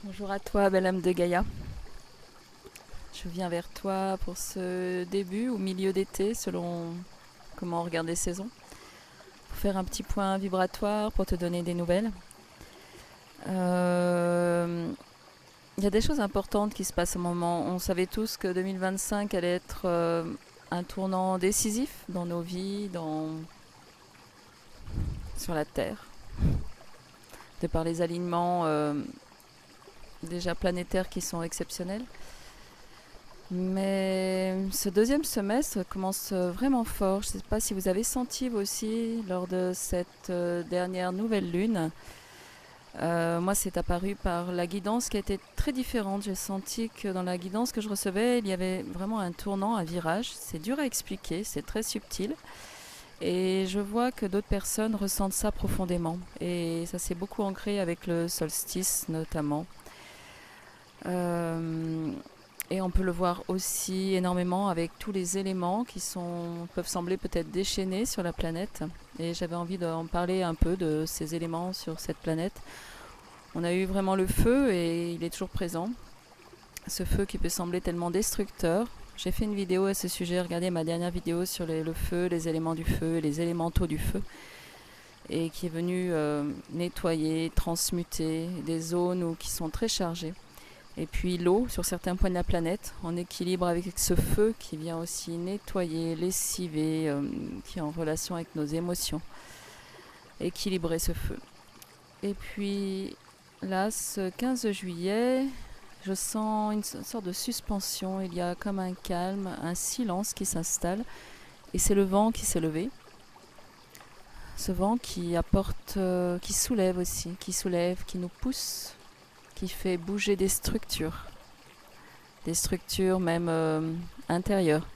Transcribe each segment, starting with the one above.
Bonjour à toi, belle âme de Gaïa. Je viens vers toi pour ce début ou milieu d'été, selon comment on regarde les saisons, pour faire un petit point vibratoire, pour te donner des nouvelles. Il y a des choses importantes qui se passent au moment. On savait tous que 2025 allait être un tournant décisif dans nos vies, sur la Terre, de par les alignements déjà planétaires qui sont exceptionnels. Mais ce deuxième semestre commence vraiment fort. Je ne sais pas si vous avez senti vous aussi lors de cette dernière nouvelle lune. Moi, c'est apparu par la guidance qui a été très différente. J'ai senti que dans la guidance que je recevais, il y avait vraiment un tournant, un virage. C'est dur à expliquer, c'est très subtil. Et je vois que d'autres personnes ressentent ça profondément. Et ça s'est beaucoup ancré avec le solstice notamment. Et on peut le voir aussi énormément avec tous les éléments qui peuvent sembler peut-être déchaînés sur la planète. Et j'avais envie d'en parler un peu de ces éléments sur cette planète. On a eu vraiment le feu et il est toujours présent. Ce feu qui peut sembler tellement destructeur. J'ai fait une vidéo à ce sujet. Regardez ma dernière vidéo sur le feu, les éléments du feu et les élémentaux du feu. Et qui est venu nettoyer, transmuter des zones qui sont très chargées. Et puis l'eau sur certains points de la planète, en équilibre avec ce feu qui vient aussi nettoyer, lessiver, qui est en relation avec nos émotions. Équilibrer ce feu. Et puis là, ce 15 juillet, je sens une sorte de suspension. Il y a comme un calme, un silence qui s'installe. Et c'est le vent qui s'est levé. Ce vent qui apporte, qui soulève aussi, qui nous pousse, qui fait bouger des structures même intérieures,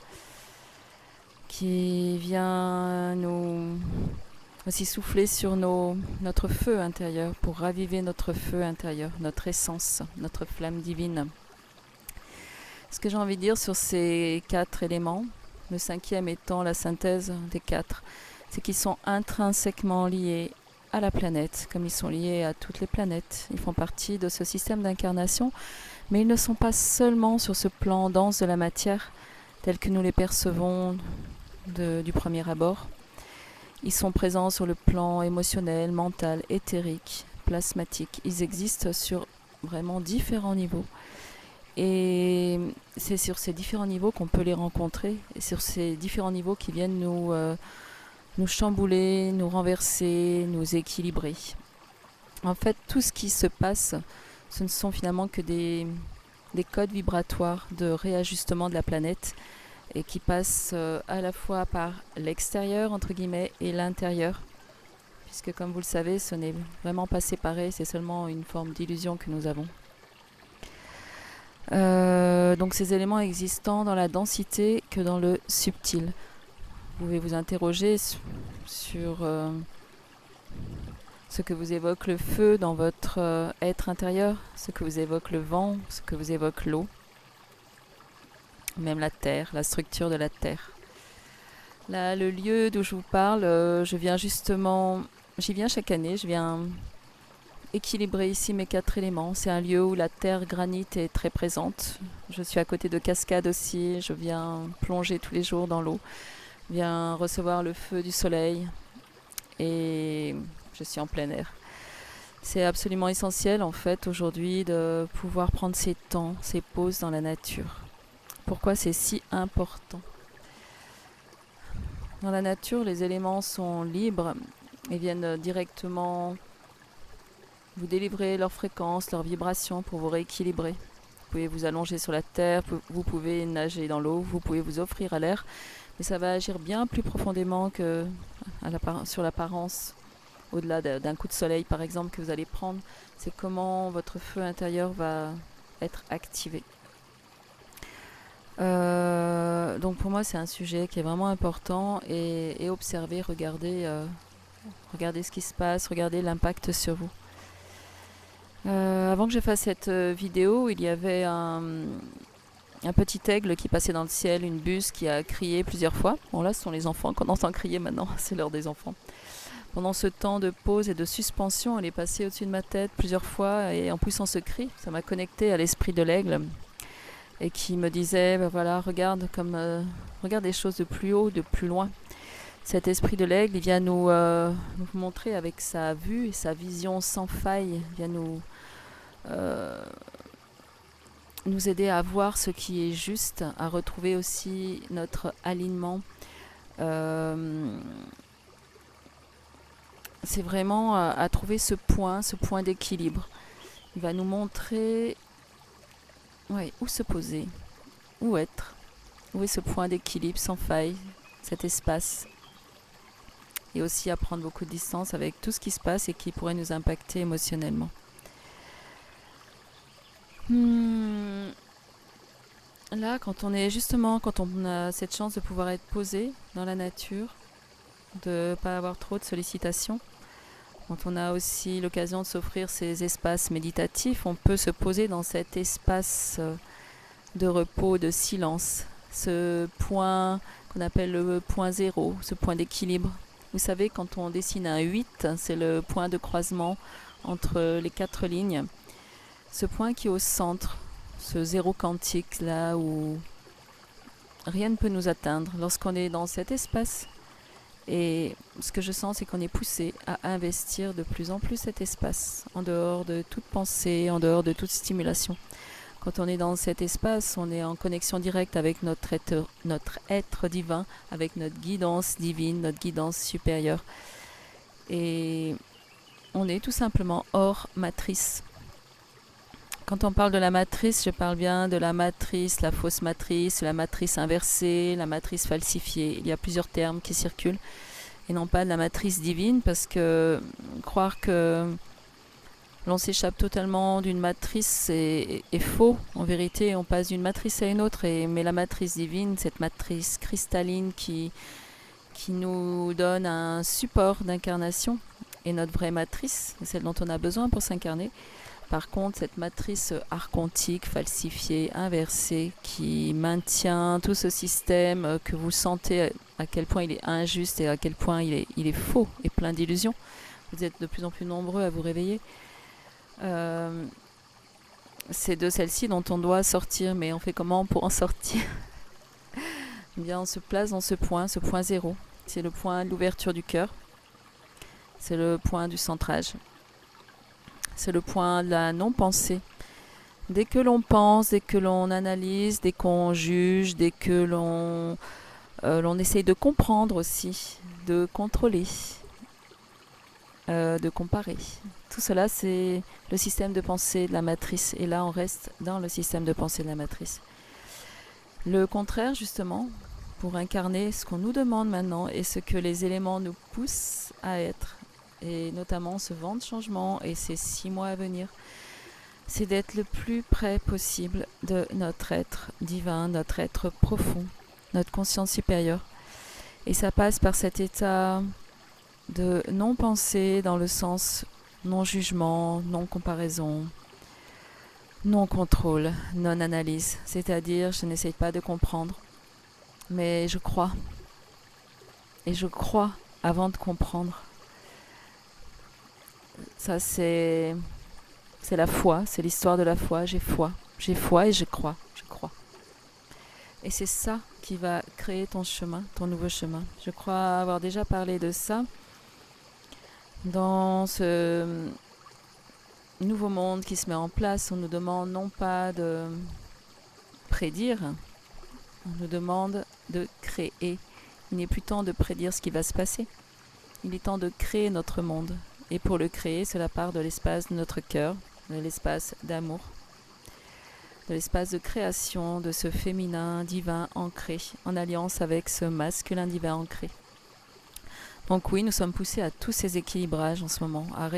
qui vient nous aussi souffler sur notre feu intérieur pour raviver notre feu intérieur, notre essence, notre flamme divine. Ce que j'ai envie de dire sur ces 4 éléments, le 5e étant la synthèse des 4, c'est qu'ils sont intrinsèquement liés à la planète, comme ils sont liés à toutes les planètes. Ils font partie de ce système d'incarnation, mais ils ne sont pas seulement sur ce plan dense de la matière, tel que nous les percevons du premier abord. Ils sont présents sur le plan émotionnel, mental, éthérique, plasmatique. Ils existent sur vraiment différents niveaux. Et c'est sur ces différents niveaux qu'on peut les rencontrer, et sur ces différents niveaux qui viennent nous chambouler, nous renverser, nous équilibrer. En fait, tout ce qui se passe, ce ne sont finalement que des codes vibratoires de réajustement de la planète et qui passent à la fois par l'extérieur, entre guillemets, et l'intérieur. Puisque comme vous le savez, ce n'est vraiment pas séparé, c'est seulement une forme d'illusion que nous avons. Donc ces éléments existant dans la densité que dans le subtil. Vous pouvez vous interroger sur ce que vous évoque le feu dans votre être intérieur, ce que vous évoque le vent, ce que vous évoque l'eau, même la terre, la structure de la terre. Là, le lieu d'où je vous parle, j'y viens chaque année, je viens équilibrer ici mes 4 éléments. C'est un lieu où la terre granit est très présente. Je suis à côté de cascades aussi, je viens plonger tous les jours dans l'eau. Viens recevoir le feu du soleil et je suis en plein air. C'est absolument essentiel en fait aujourd'hui de pouvoir prendre ces temps, ces pauses dans la nature. Pourquoi c'est si important? Dans la nature, les éléments sont libres et viennent directement vous délivrer leur fréquence, leur vibration pour vous rééquilibrer. Vous pouvez vous allonger sur la terre, vous pouvez nager dans l'eau, vous pouvez vous offrir à l'air. Mais ça va agir bien plus profondément que sur l'apparence, au-delà d'un coup de soleil par exemple que vous allez prendre. C'est comment votre feu intérieur va être activé. Donc pour moi c'est un sujet qui est vraiment important et observer, regardez ce qui se passe, regardez l'impact sur vous. Avant que je fasse cette vidéo, il y avait un petit aigle qui passait dans le ciel, une buse qui a crié plusieurs fois. Bon là ce sont les enfants qu'on entend crier maintenant, c'est l'heure des enfants. pendant ce temps de pause et de suspension, elle est passée au-dessus de ma tête plusieurs fois et en poussant ce cri, ça m'a connecté à l'esprit de l'aigle et qui me disait, ben voilà, regarde regarde les choses de plus haut, de plus loin. Cet esprit de l'aigle, il vient nous montrer avec sa vue et sa vision sans faille, il vient nous aider à voir ce qui est juste, à retrouver aussi notre alignement. C'est vraiment à trouver ce point d'équilibre. Il va nous montrer où se poser, où être, où est ce point d'équilibre sans faille, cet espace. Et aussi à prendre beaucoup de distance avec tout ce qui se passe et qui pourrait nous impacter émotionnellement. Là, quand on a cette chance de pouvoir être posé dans la nature, de ne pas avoir trop de sollicitations, quand on a aussi l'occasion de s'offrir ces espaces méditatifs, on peut se poser dans cet espace de repos, de silence, ce point qu'on appelle le point zéro, ce point d'équilibre. Vous savez, quand on dessine un 8, c'est le point de croisement entre les 4 lignes. Ce point qui est au centre, ce zéro quantique, là où rien ne peut nous atteindre. Lorsqu'on est dans cet espace, et ce que je sens, c'est qu'on est poussé à investir de plus en plus cet espace, en dehors de toute pensée, en dehors de toute stimulation. Quand on est dans cet espace, on est en connexion directe avec notre être divin, avec notre guidance divine, notre guidance supérieure. Et on est tout simplement hors matrice. Quand on parle de la matrice, je parle bien de la matrice, la fausse matrice, la matrice inversée, la matrice falsifiée. Il y a plusieurs termes qui circulent et non pas de la matrice divine, parce que croire que l'on s'échappe totalement d'une matrice est faux. En vérité, on passe d'une matrice à une autre, mais la matrice divine, cette matrice cristalline qui nous donne un support d'incarnation, est notre vraie matrice, celle dont on a besoin pour s'incarner. Par contre, cette matrice archontique, falsifiée, inversée, qui maintient tout ce système que vous sentez à quel point il est injuste et à quel point il est faux et plein d'illusions. Vous êtes de plus en plus nombreux à vous réveiller. C'est de celle-ci dont on doit sortir, mais on fait comment pour en sortir? Eh bien, on se place dans ce point zéro. C'est le point de l'ouverture du cœur. C'est le point du centrage. C'est le point de la non-pensée. Dès que l'on pense, dès que l'on analyse, dès qu'on juge, dès que l'on essaye de comprendre aussi, de contrôler, de comparer. Tout cela, c'est le système de pensée de la matrice. Et là, on reste dans le système de pensée de la matrice. Le contraire, justement, pour incarner ce qu'on nous demande maintenant et ce que les éléments nous poussent à être, et notamment ce vent de changement et ces 6 mois à venir, c'est d'être le plus près possible de notre être divin, notre être profond, notre conscience supérieure. Et ça passe par cet état de non-pensée dans le sens non-jugement, non-comparaison, non-contrôle, non-analyse. C'est-à-dire, je n'essaye pas de comprendre, mais je crois. Et je crois avant de comprendre. Ça, c'est la foi, c'est l'histoire de la foi. J'ai foi et je crois. Et c'est ça qui va créer ton chemin, ton nouveau chemin. Je crois avoir déjà parlé de ça dans ce nouveau monde qui se met en place. On nous demande non pas de prédire, on nous demande de créer. Il n'est plus temps de prédire ce qui va se passer. Il est temps de créer notre monde. Et pour le créer, cela part de l'espace de notre cœur, de l'espace d'amour, de l'espace de création, de ce féminin divin ancré, en alliance avec ce masculin divin ancré. Donc oui, nous sommes poussés à tous ces équilibrages en ce moment, à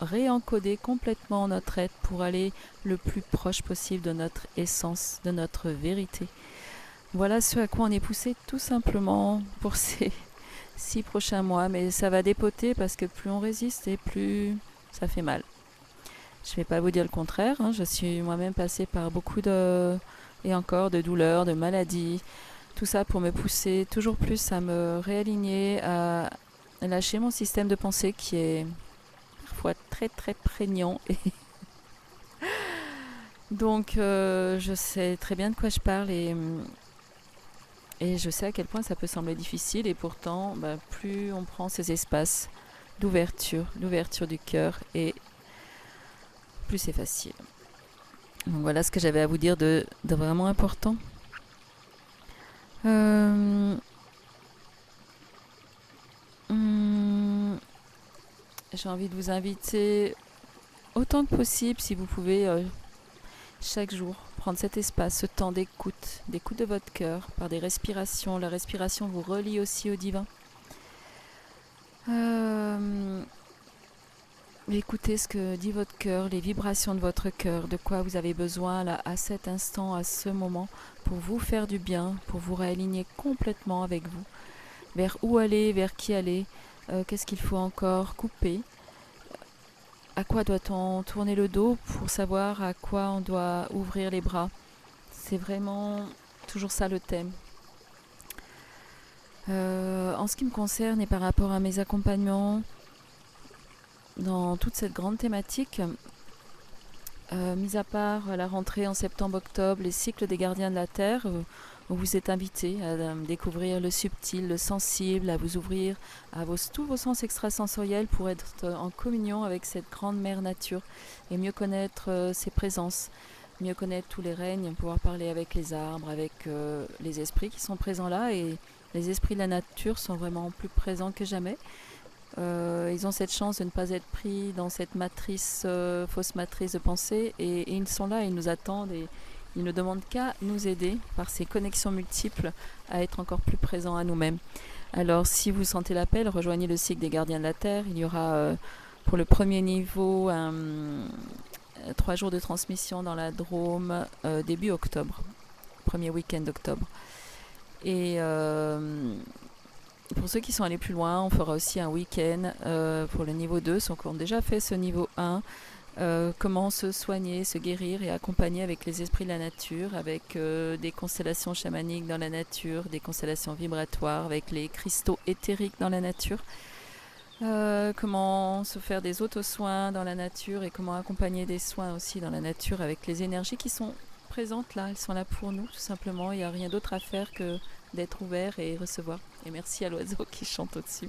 réencoder complètement notre être pour aller le plus proche possible de notre essence, de notre vérité. Voilà ce à quoi on est poussé tout simplement pour ces 6 prochains mois, mais ça va dépoter parce que plus on résiste et plus ça fait mal. Je ne vais pas vous dire le contraire, je suis moi-même passée par beaucoup de douleurs, de maladies, tout ça pour me pousser toujours plus à me réaligner, à lâcher mon système de pensée qui est parfois très très prégnant. Donc je sais très bien de quoi je parle et je sais à quel point ça peut sembler difficile et pourtant plus on prend ces espaces d'ouverture du cœur et plus c'est facile. Donc voilà ce que j'avais à vous dire de vraiment important. J'ai envie de vous inviter autant que possible, si vous pouvez, chaque jour, prendre cet espace, ce temps d'écoute de votre cœur, par des respirations. La respiration vous relie aussi au divin. Écoutez ce que dit votre cœur, les vibrations de votre cœur, de quoi vous avez besoin là, à cet instant, à ce moment, pour vous faire du bien, pour vous réaligner complètement avec vous. Vers où aller, vers qui aller, qu'est-ce qu'il faut encore couper, à quoi doit-on tourner le dos pour savoir à quoi on doit ouvrir les bras. C'est vraiment toujours ça le thème. En ce qui me concerne et par rapport à mes accompagnements, dans toute cette grande thématique, mis à part la rentrée en septembre-octobre, les cycles des gardiens de la Terre, où vous êtes invités à découvrir le subtil, le sensible, à vous ouvrir à tous vos sens extrasensoriels pour être en communion avec cette grande mère nature et mieux connaître ses présences, mieux connaître tous les règnes, pouvoir parler avec les arbres, avec les esprits qui sont présents là. Et les esprits de la nature sont vraiment plus présents que jamais. Ils ont cette chance de ne pas être pris dans cette matrice, fausse matrice de pensée, et ils sont là, ils nous attendent et ils ne demandent qu'à nous aider par ces connexions multiples à être encore plus présents à nous-mêmes. Alors si vous sentez l'appel, rejoignez le cycle des gardiens de la Terre. Il y aura pour le premier niveau 3 jours de transmission dans la Drôme début octobre, premier week-end d'octobre. Et pour ceux qui sont allés plus loin, on fera aussi un week-end pour le niveau 2, ceux qui ont déjà fait ce niveau 1, comment se soigner, se guérir et accompagner avec les esprits de la nature, avec des constellations chamaniques dans la nature, des constellations vibratoires, avec les cristaux éthériques dans la nature, comment se faire des auto-soins dans la nature et comment accompagner des soins aussi dans la nature avec les énergies qui sont présentes là, elles sont là pour nous tout simplement, il n'y a rien d'autre à faire que d'être ouvert et recevoir. Et merci à l'oiseau qui chante au-dessus.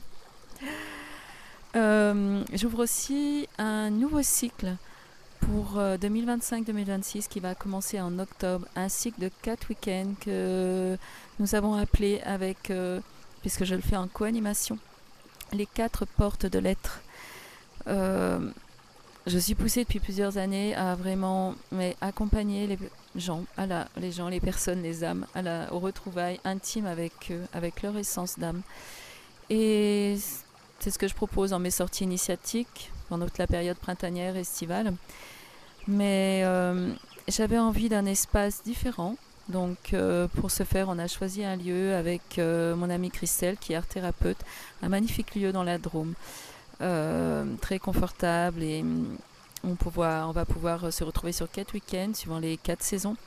J'ouvre aussi un nouveau cycle pour 2025-2026 qui va commencer en octobre, un cycle de 4 week-ends que nous avons appelé avec, puisque je le fais en co-animation, les 4 portes de l'être. Je suis poussée depuis plusieurs années à vraiment accompagner les gens, les personnes, les âmes, aux retrouvailles intimes avec eux, avec leur essence d'âme. Et c'est ce que je propose dans mes sorties initiatiques, pendant toute la période printanière, estivale. Mais j'avais envie d'un espace différent. Donc pour ce faire, on a choisi un lieu avec mon amie Christelle, qui est art thérapeute, un magnifique lieu dans la Drôme. Très confortable et on va pouvoir se retrouver sur 4 week-ends suivant les 4 saisons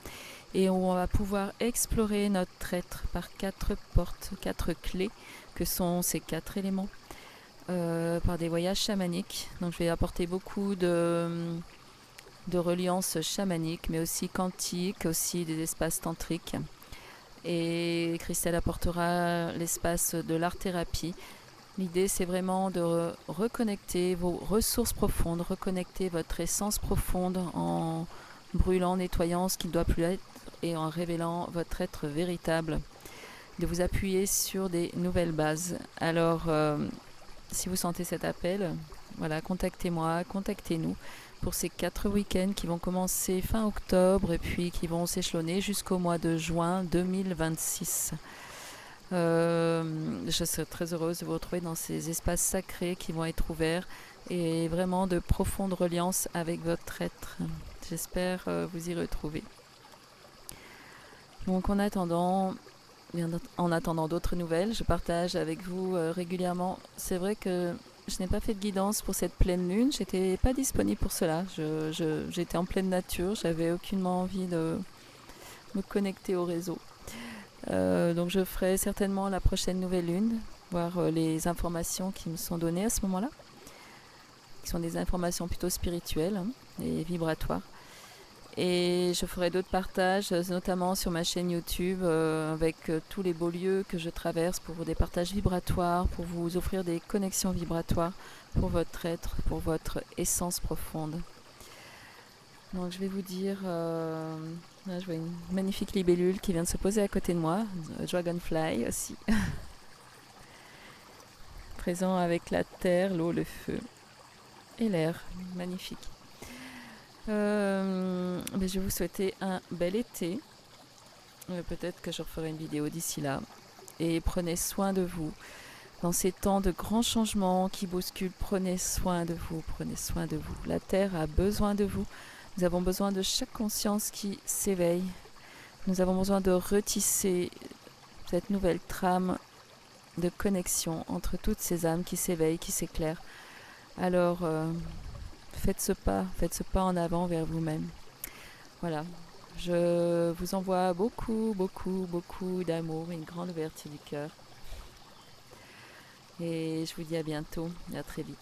et on va pouvoir explorer notre être par 4 portes, 4 clés que sont ces 4 éléments par des voyages chamaniques. Donc je vais apporter beaucoup de reliances chamaniques mais aussi quantiques, aussi des espaces tantriques, et Christelle apportera l'espace de l'art-thérapie. L'idée, c'est vraiment de reconnecter vos ressources profondes, reconnecter votre essence profonde en brûlant, nettoyant ce qui ne doit plus être et en révélant votre être véritable, de vous appuyer sur des nouvelles bases. Alors, si vous sentez cet appel, voilà, contactez-moi, contactez-nous pour ces 4 week-ends qui vont commencer fin octobre et puis qui vont s'échelonner jusqu'au mois de juin 2026. Je serai très heureuse de vous retrouver dans ces espaces sacrés qui vont être ouverts et vraiment de profondes reliances avec votre être. J'espère vous y retrouver. Donc en attendant d'autres nouvelles, je partage avec vous régulièrement. C'est vrai que je n'ai pas fait de guidance pour cette pleine lune, j'étais pas disponible pour cela. J'étais en pleine nature, j'avais aucunement envie de me connecter au réseau. Donc je ferai certainement la prochaine nouvelle lune, voir les informations qui me sont données à ce moment-là, qui sont des informations plutôt spirituelles et vibratoires. Et je ferai d'autres partages, notamment sur ma chaîne YouTube, avec tous les beaux lieux que je traverse pour des partages vibratoires, pour vous offrir des connexions vibratoires pour votre être, pour votre essence profonde. Donc je vais vous dire, là, je vois une magnifique libellule qui vient de se poser à côté de moi, Dragonfly aussi, présent avec la terre, l'eau, le feu et l'air, magnifique. Je vais vous souhaiter un bel été. Peut-être que je referai une vidéo d'ici là. Et prenez soin de vous. Dans ces temps de grands changements qui bousculent, prenez soin de vous, prenez soin de vous. La Terre a besoin de vous. Nous avons besoin de chaque conscience qui s'éveille. Nous avons besoin de retisser cette nouvelle trame de connexion entre toutes ces âmes qui s'éveillent, qui s'éclairent. Alors, faites ce pas en avant vers vous-même. Voilà, je vous envoie beaucoup, beaucoup, beaucoup d'amour, une grande ouverture du cœur. Et je vous dis à bientôt et à très vite.